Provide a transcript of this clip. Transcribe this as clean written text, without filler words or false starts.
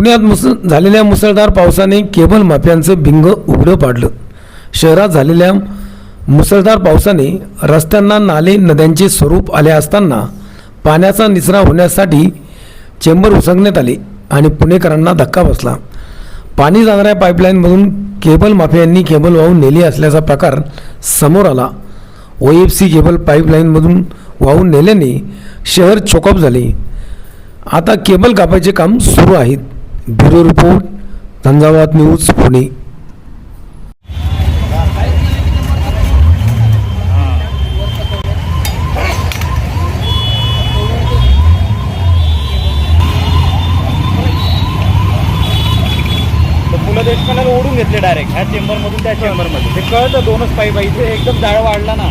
पुण्यात झालेल्या मुसळधार पावसाने केबल माफियांचं भिंग उघडं पाडलं। शहरात झालेल्या मुसळधार पावसाने रस्त्यांना, नाले, नद्यांचे स्वरूप आले असताना पाण्याचा निचरा होण्यासाठी चेंबर उसंगण्यात आले आणि पुणेकरांना धक्का बसला। पाणी जाणाऱ्या पाईपलाईनमधून केबल माफियांनी केबल वाहून नेली असल्याचा प्रकार समोर आला। OFC केबल पाईपलाईनमधून वाहून नेल्याने शहर चोकअप झाले। आता केबल कापायचे काम सुरू आहे। ब्युरो रिपोर्ट, झंझावात न्यूज, पुणे। पुलं देशपांड्याला ओढून घेतले डायरेक्ट ह्या चेंबरमधून त्या चेंबरमध्ये। ते कळतं दोनच पाईप आहे, इथे एकदम जाळ वाढला ना